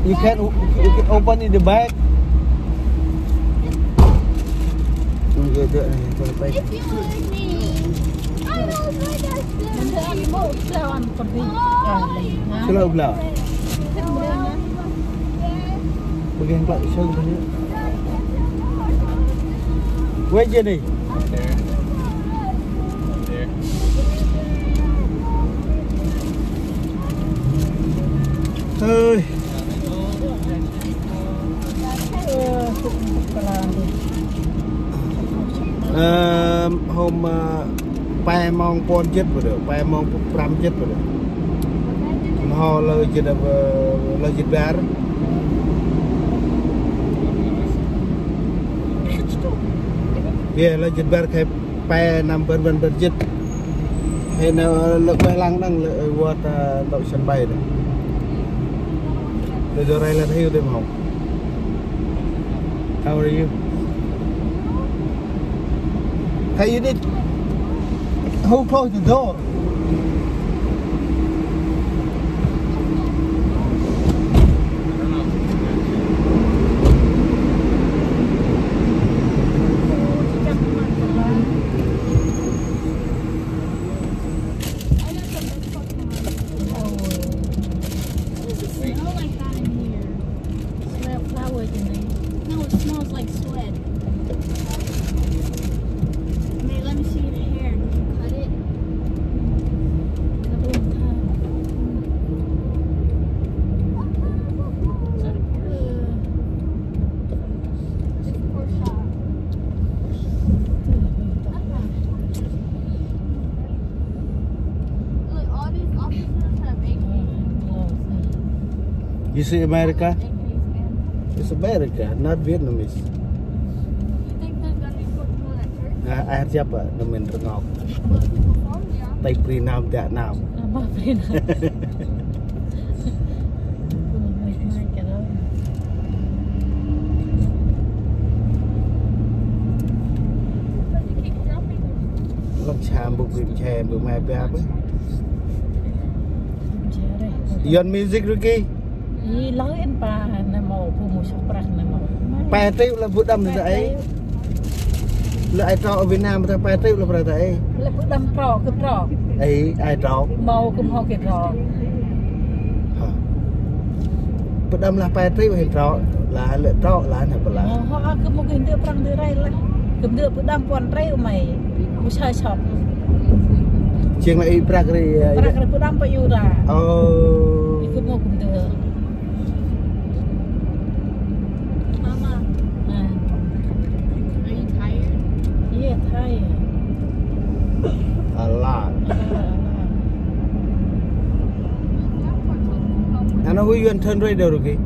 You can open in the back. If you like me, I don't Slow. Bagian kelak show tadi. Where Jenny? There. Hey. Hôm ba mong con chết vừa được, ba mong pram chết vừa được. Họ lời chỉ là lời chỉ ra. Yeah, lời chỉ ra cái ba năm bên chết. Hay là lực bay lăng đang lợi qua đội sân bay này. Bây giờ đây là theo thêm học. How are you? Hey, you did. Who closed the door? You see America? It's America, not Vietnamese. You think there's gonna be people at church? Ai siapa? Nemen Rengok. Tay Pri Nam Dak Nam. Apa Pri Nam? Lắm chàm bục vịt chè bữa mai bé bữa. You on music Ricky? Ý lối em pa nè màu phụ một số bạc nè màu. Pa tiêu là vụ đâm là ấy. Là ai trọ ở Việt Nam mà pa tiêu là phải thế. Là vụ đâm trò cứ trò. Ấy ai trọ? Màu cũng họ kẹt trò. Vụ đâm là pa tiêu hay trọ là lệ trọ là anh phải là. Họ cứ một cái tiêu prang đưa đây là. Cứ đưa vụ đâm quan rây mày. Một sai shop. Chuyện lại prang đi. Prang vụ đâm phải yêu ra. Oh. Cứ một cái đưa. A lot. I know who you can turn radio, okay?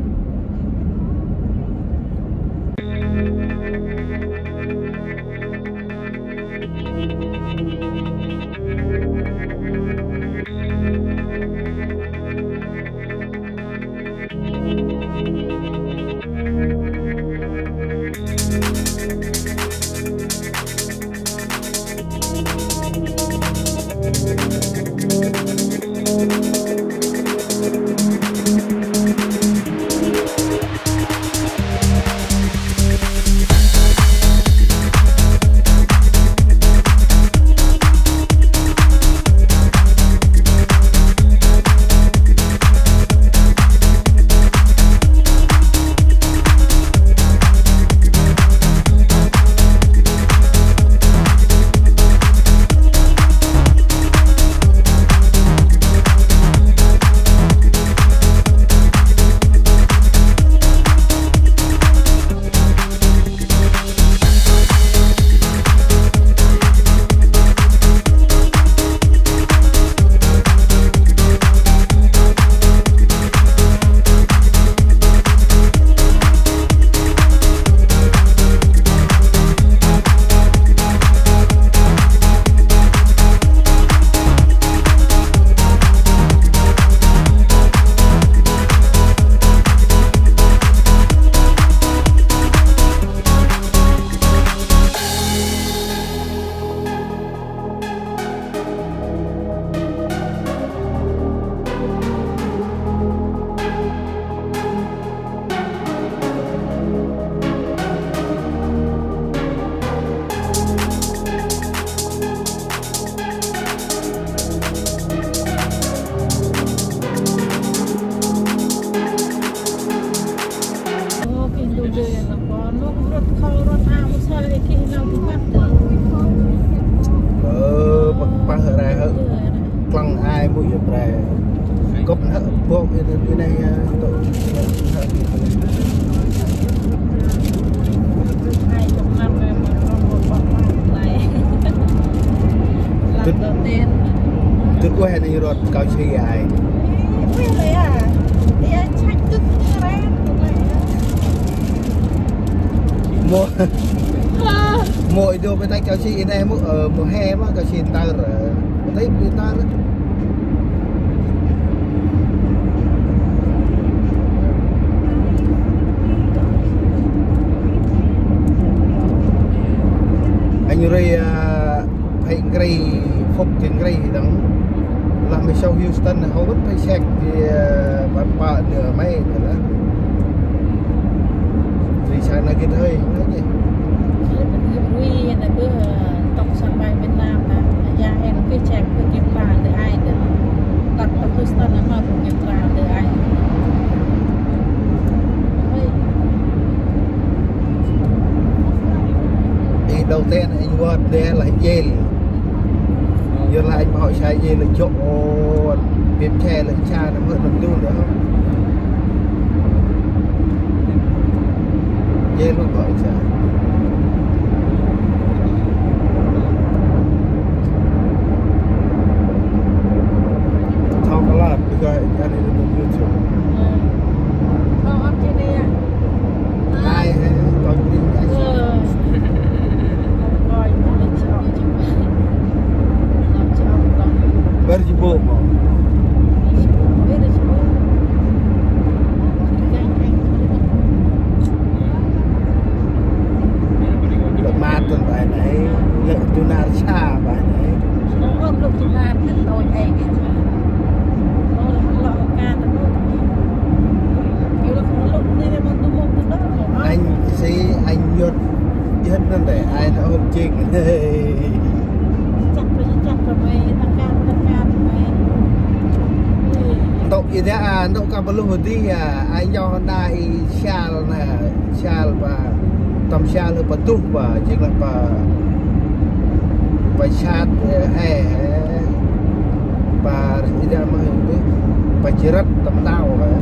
đầu tiên Tức quen này rồi cao chi ai biết đấy à thì anh chạy tức ra mua mỗi đồ bên tay cao chi này ở mùa hè mà cao chi ta rồi thấy người ta đó anh rồi hay gray phục tiền gray đắng làm mấy show Houston hầu hết phải check thì bạn bạn nửa mấy nữa đó thì sáng nay cái hơi nói gì quy là cứ tổng sân bay Việt Nam là nhà em cứ check cứ kiểm tra từ ai từ đặt tập Houston là mà cũng kiểm tra từ ai thì đầu tiên anh qua đây là dê giờ là anh hỏi sai dê là chỗ viêm tre là cha nó mượn mình luôn nữa không dê luôn gọi sao talk a lot because I need to do YouTube không trên đây à ai còn đi ai coi nó chọn chứ nó chọn còn Where did you go, Mom? Lượng ma tuần bài này, lượng tu na cha bài này. Nó ôm được tu na rất đôi ấy kìa. Nó là một lọ ca nó luôn. Nhiều lúc nó lúc đi mà tu một tu đó. Anh see anh nhốt hết nên để ai nó ôm chinh. Chắc rồi mày tăng ca mày. Tộc gì thế à, tộc cả bao lâu đi à, anh cho Honda Shal nè, Shal và tầm Shal là tu và chỉ là và chat hè và đi ra mà và chỉ rất tầm đau vậy.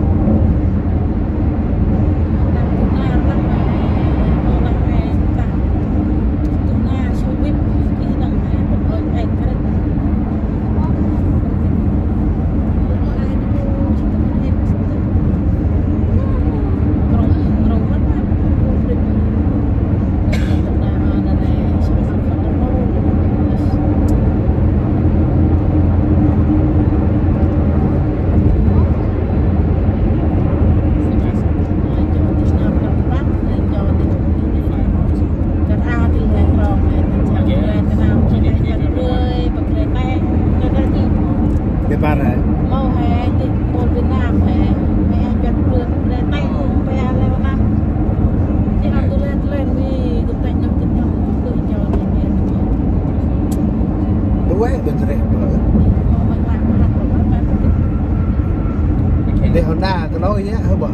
Để Honda cái lối nhé, hơi bỏ.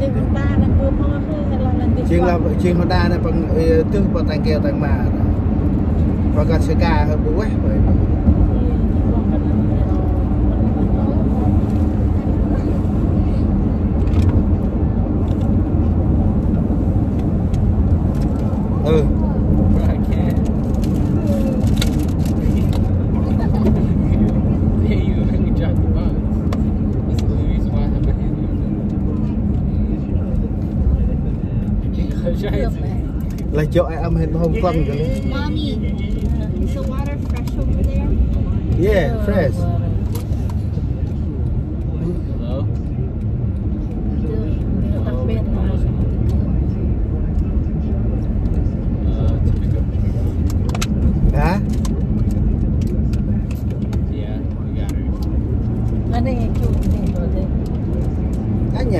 Chuyện Honda này bằng tư bằng tàng kèo tàng mà, và còn xe ca hơi bố vậy. Ừ. Là chỗ ai âm hết hôm phân rồi. Mommy, is the water fresh over there? Yeah, fresh. Hello? Hả? Yeah, we got her. Ở đây chủ tiền rồi đấy. Anh nhỉ?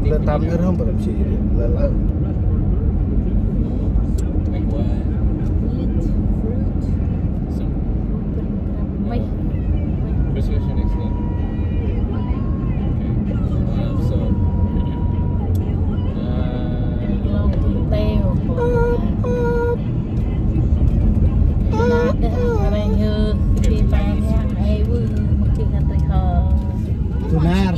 Lên tâm nữa không phải làm gì là Like what? Some Mày. Chris, what's your next name? Okay. So, Lòng teo. Nó để ở đây như đi bàn hàng ai vui một cái Benar.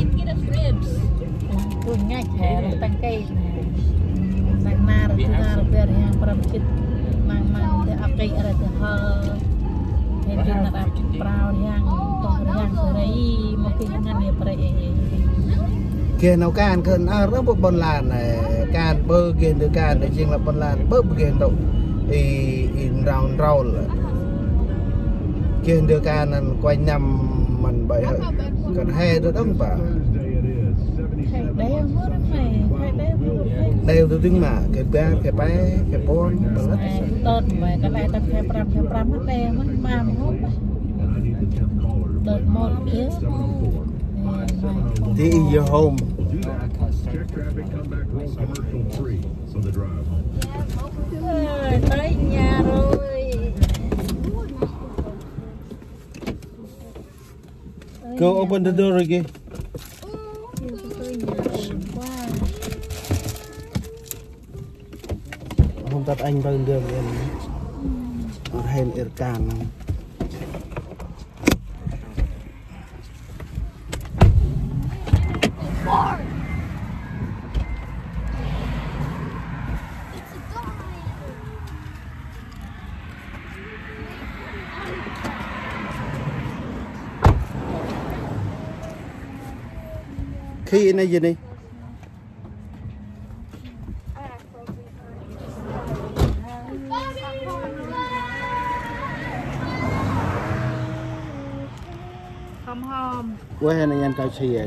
Tôi ngay thẻ là tăng cây sang na rồi từ na rồi về hàng pram chít mang để áp cây ở từ hờ nên là áp prao hàng tông hàng từ đấy một cái ngăn này phải kia nào can cần rất một bồn làn này can bơ kia được can để riêng là bồn làn bơ kia đâu thì in round round là kia được can là quanh năm mình bảy hơi cần he được đông bà đều tôi tính mà cái bé cái bé cái bon tốt mà cái này tập theo pram hết đây mà hốt đợt một yếu thì in your home tới nhà rồi go open the door again. Không tắt anh bao đường em ở hèn ở càng khi này gì đi hom qua hè này anh cao chìa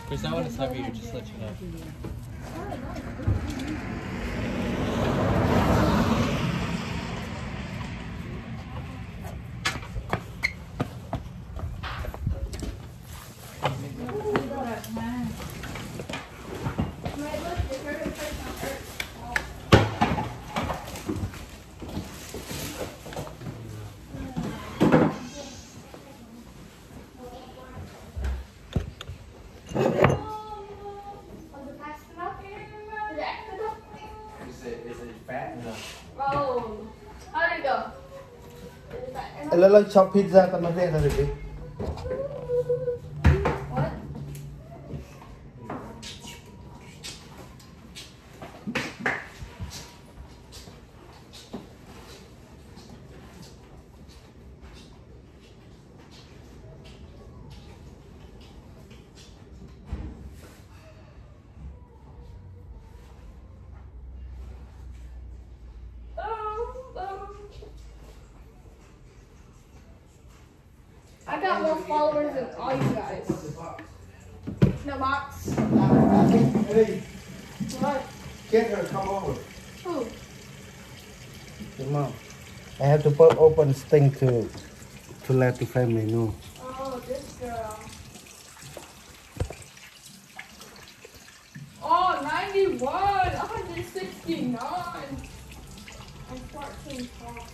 Chris, that one is heavier, just let you know. Lalo chop pizza tama dia tadi. I got more followers than all you guys. No box. Hey, What? get her, come over. Who? Your mom. I have to put open thing to let the family know. Oh, this girl. Oh, 91, 169. I'm 14 tall.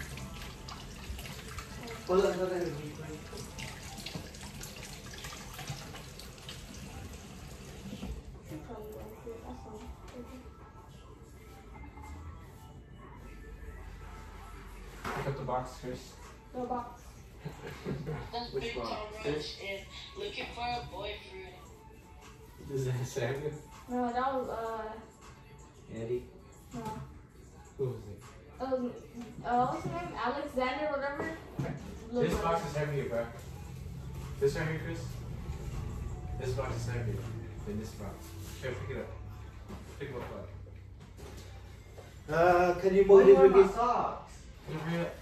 Pick up the box, Chris. No box. Which box? This? Is looking for a boyfriend. Is that Samuel? No, that was, Andy? no. Who was it? What's his name? Alexander, whatever? This box is heavier, bro. This right here, Chris? This box is heavier than this box. Here, pick it up. Pick them up. Can you move this again? Hurry up.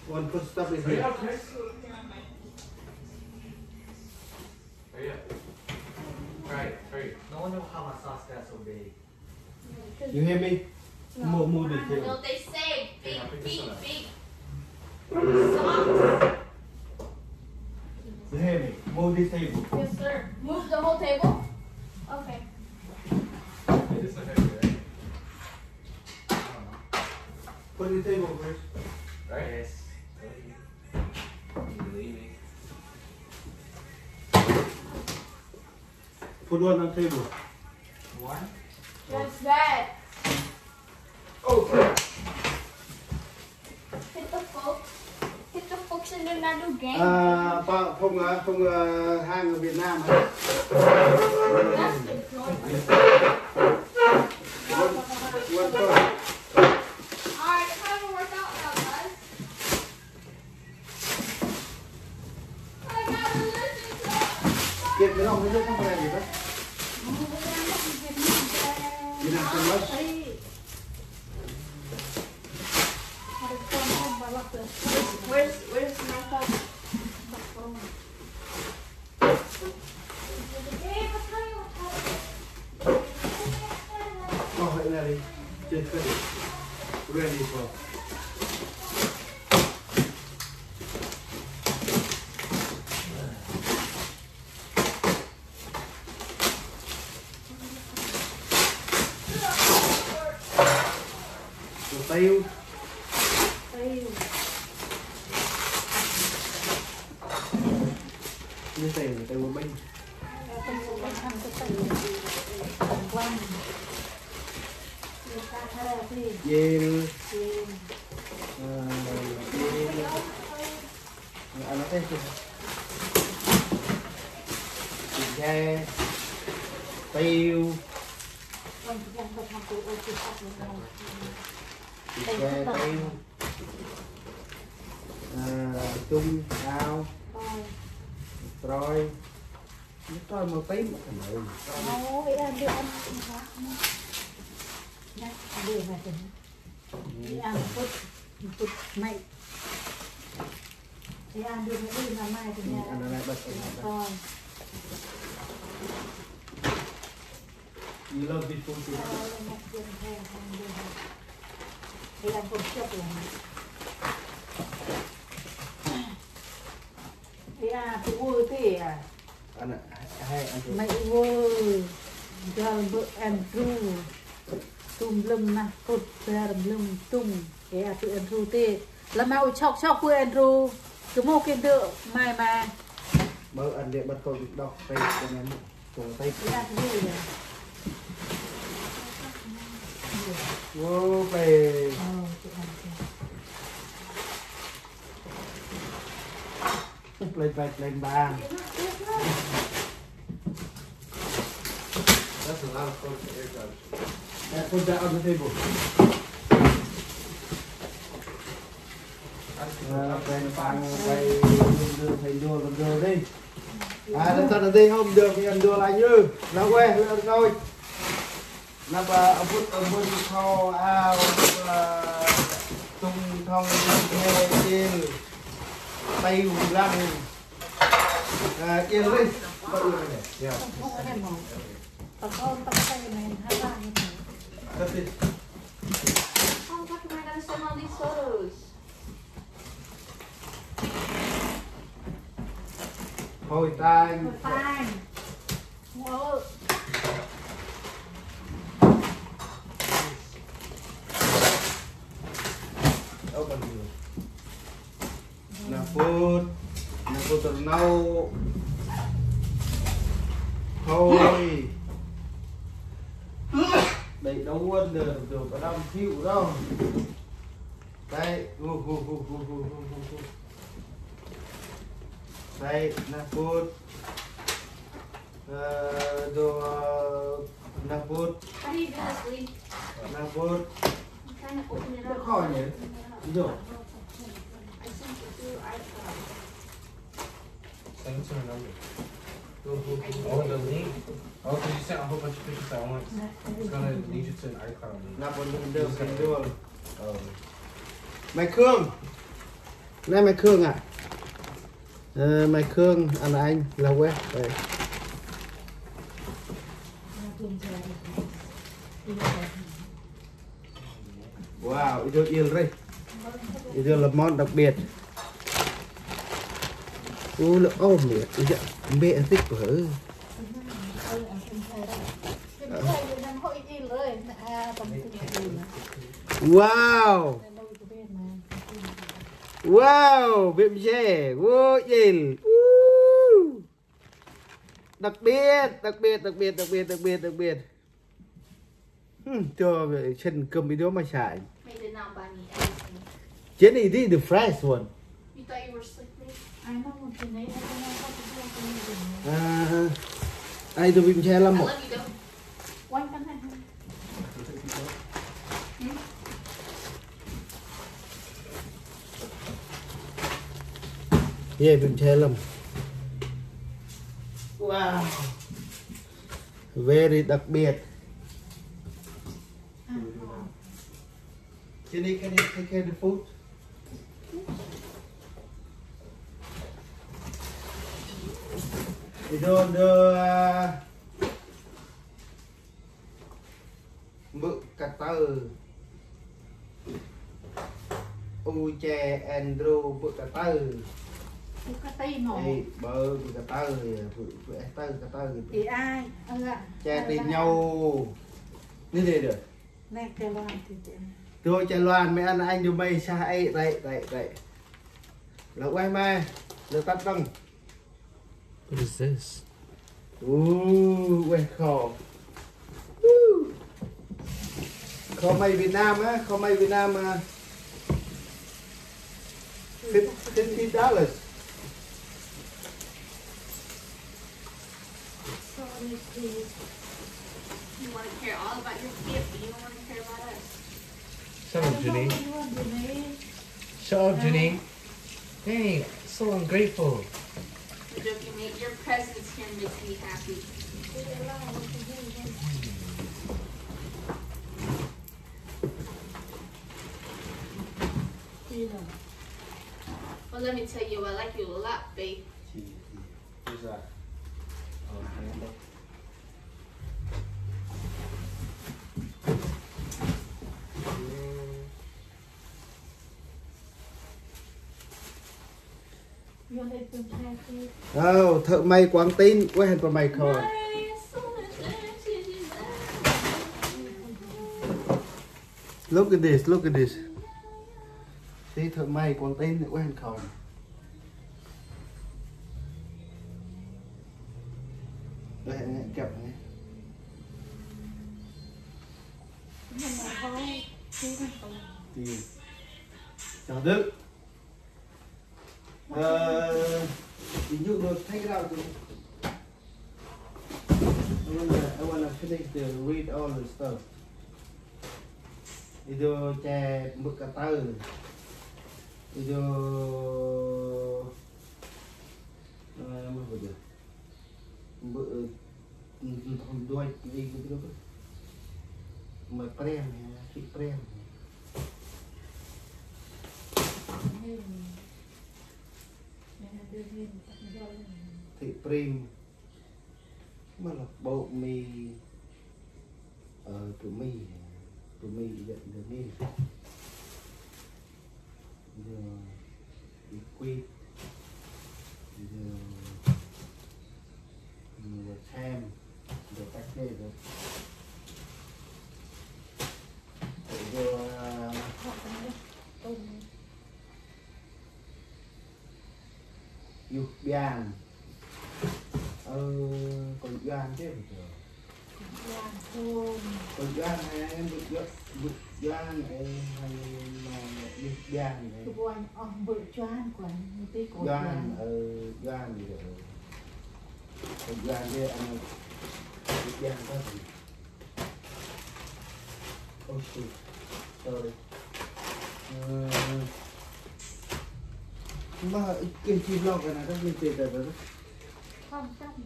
One put stuff in Hurry here. up, Chris. Hurry up. Right, hurry. No wonder how my sauce got so big. You hear me? Move this You here. know what they say? Big, I'll pick this one up. big socks. You hear me? Move this table. Yes, sir. Move the whole table? Okay. Hey, this is heavier, right? I don't know. Put the table first. Right? Yes. You believe me? Put one on the table. One? That's bad. Oh, Hit the folks. Hit the folks xin nên là đủ game. Không hang ở Việt Nam hả? Alright, it's time to work out now, guys. I gotta listen to Kiệt với ông với không phải gì đó. Đi nào cùng lớp. Where's my phone? Vậy là đi. Trên kênh. Ready for. Tiêu. Như tiền từ bên dê anh nói thế thịt gà tiêu thịt gà tiêu chung ao rồi nó một tí mà Ôi, ăn đi ăn đi về tỉnh đi ăn phút mày đi ăn đi mà mai thì nhà ăn lại bật rồi you love this food too đi ăn cơm chốc rồi đi ăn thì vui thế à ăn hay ăn mày vui giờ bữa ăn ru tum lum na cột ra lum tum cái à tụi ăn ru tê là mau chọc quê ăn ru cứ mua cái đựa mai mà bơ ăn để bật cầu đọc tay cho nên cùng tay đi ăn cái gì vậy vô về lên bàn. That's a lot of folks in here, guys. Put that on the table. Lên bàn quay đưa đi. Lần sau đi không được thì đưa lại như nó quê đưa thôi. Nó bà put kho ao tung thông nghe chiên tay răng chiên lên. Yeah. Con tay này hai ba như thế. That's it. Oh, fuck, am I gonna send all these photos? Hồi tay. Tay. Wow. Open dulu. Naput ternau. Thôi. Đây đâu quên được có đâm chịu đâu. Đây, đây, naput. Naput. How do you do this, Lee? Naput. I'm trying to open it Nó up. khó nhỉ? Ví dụ. I sent it through iCloud. Send it to my number. Oh, the link? Oh, because you sent a whole bunch of pictures at once. It's gonna lead you to an iCloud link. Naput được cần đưa. Mày Khương. Này mày Khương à? Mày Khương anh là quê. Đây. Wow, ಇದು ಇಲ್ರಿ ಇದು món đặc biệt. Ôm mẹ, mẹ thích của hử. Wow. Wow, bếp dê, wow, nhìn. Đặc biệt. Cho chân cầm video mà xài. Made it now, Bunny. Everything. Jenny, this is the fresh one. You thought you were slick ai nó một cái này nó có cái ai tôi bị che lắm một quanh cái này yeah bị che lắm. Wow, very đặc biệt. Jenny, can you take care of the food? You don't do mực cà tơ Uche Andrew mực cà tơ cái tay nổ bơ mực cà tơ cà tơ thì ai che tìm nhau như thế được nè cái loan thì tôi chạy loan mấy anh cho mày xa ấy đây là quay mai được tắt tông. What is this? Quay khò khò mày Việt Nam á, khò mày Việt Nam $50. You want to care all about your gift, but you don't want to care about us. Shut up, Janine. Shut up, Janine. Dang, so ungrateful. You're joking, mate. Your presence here makes me happy. Well, let me tell you, I like you a lot, babe. Who's that? Thợ may Quảng Tín quay hình của mày thôi. Look at this, look at this. Tí thợ may Quảng Tín quay hình khỏi. Đây kẹp này. Thì chào Đức. Did you go take it out? I wanna finish to read all the stuff. Video che mực cà tơ. Video mà vừa được. Bữa hôm đuôi đi cái đó. Mà prem, chị prem. Thị prim mà là bộ mì tụi mì dậy được đi giờ quy giờ ham giờ cách đây rồi giờ dục biàn còn biàn chứ còn biàn hay em dục biàn hay dục biàn này quanh ông bự choan quanh tí cổ biàn biàn gì rồi còn biàn kia anh dục biàn có gì oh shit sorry mà cái chi vlog này nó liên tuyệt rồi đó không chắc nữa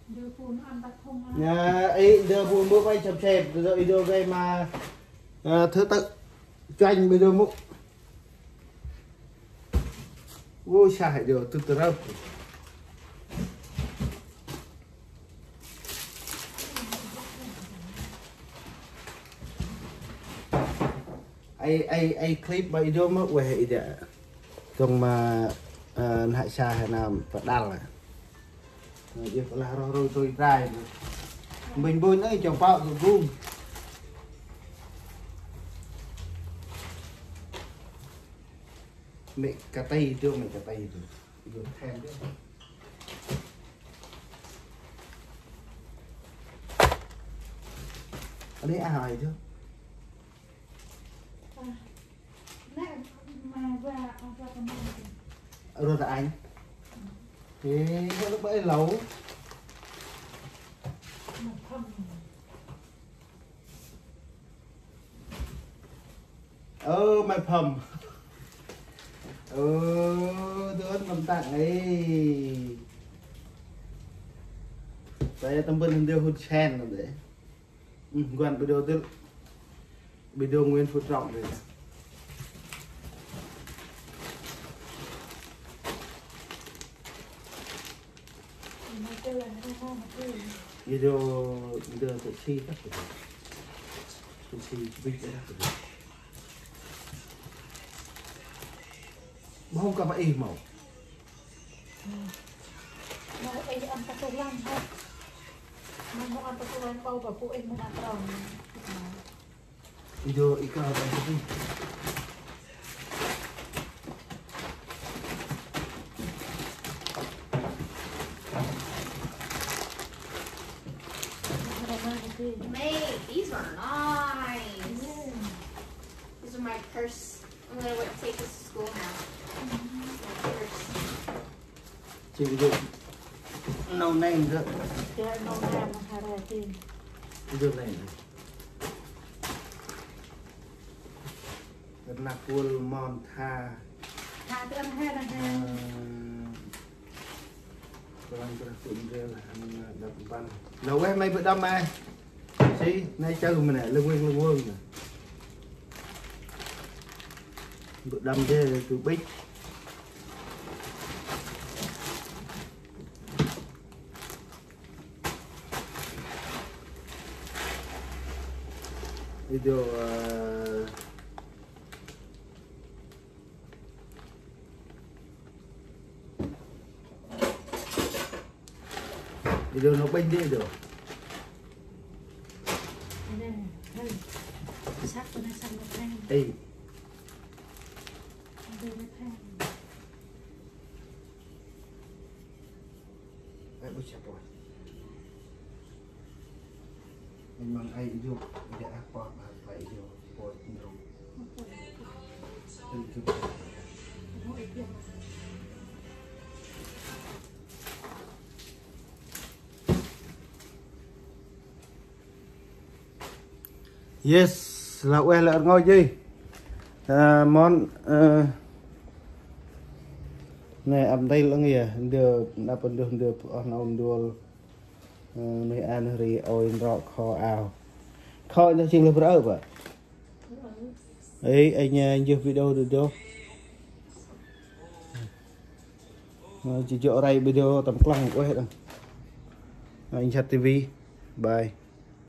đưa phun ăn bát không ấy đưa phun bữa quay chậm chẹp rồi đưa gây mà thứ tự choanh bây giờ múc vô xài được từ từ đâu ai clip bay đưa mất về để trong mà hại xa hay nào phải đăng là việc là rồi tôi ra mình vui nữa chồng bao rồi vui mẹ cà tây chưa mẹ cà tây rồi thêm đấy ở đây ai chứ rồi là anh thì nó bấy lâu mày phẩm tôi mầm tặng ấy tại tâm bên điều hút chen rồi đấy gần video nguyên phút trọng rồi video tự chi các tự chi video không có phải màu màu ấy ăn các tô lăng thôi mà ăn các tô lăng bao và phụ em mới ăn rau video ít cao hơn cái gì Mate, these are nice. These are my purse. I'm gonna take this to school now. My purse. chỉ được nâu nem nữa chơi nấu nam hay là gì video này rất là cool mòn tha cái ăn hay là hay Kroanh Brah tụi mình là mình đập bàn lâu em mấy bữa đâm ai xí nay chơi mình này lưng quân nè bữa đâm thế tụi bích video video nó bênh đi được sắc của nó xanh nó thanh ê bữa chặt rồi mình mang ai vô để ác bỏ mà phải vô bỏ nhiều yes là quay lại ngồi gì món này âm đây là nghề được đáp ứng được ở nào được này ăn rồi oi rọ kho ảo kho nó chỉ là bữa vậy ấy anh dừng video được đâu chỉ cho ray video tầm căng quá hết rồi anh chat TV bye.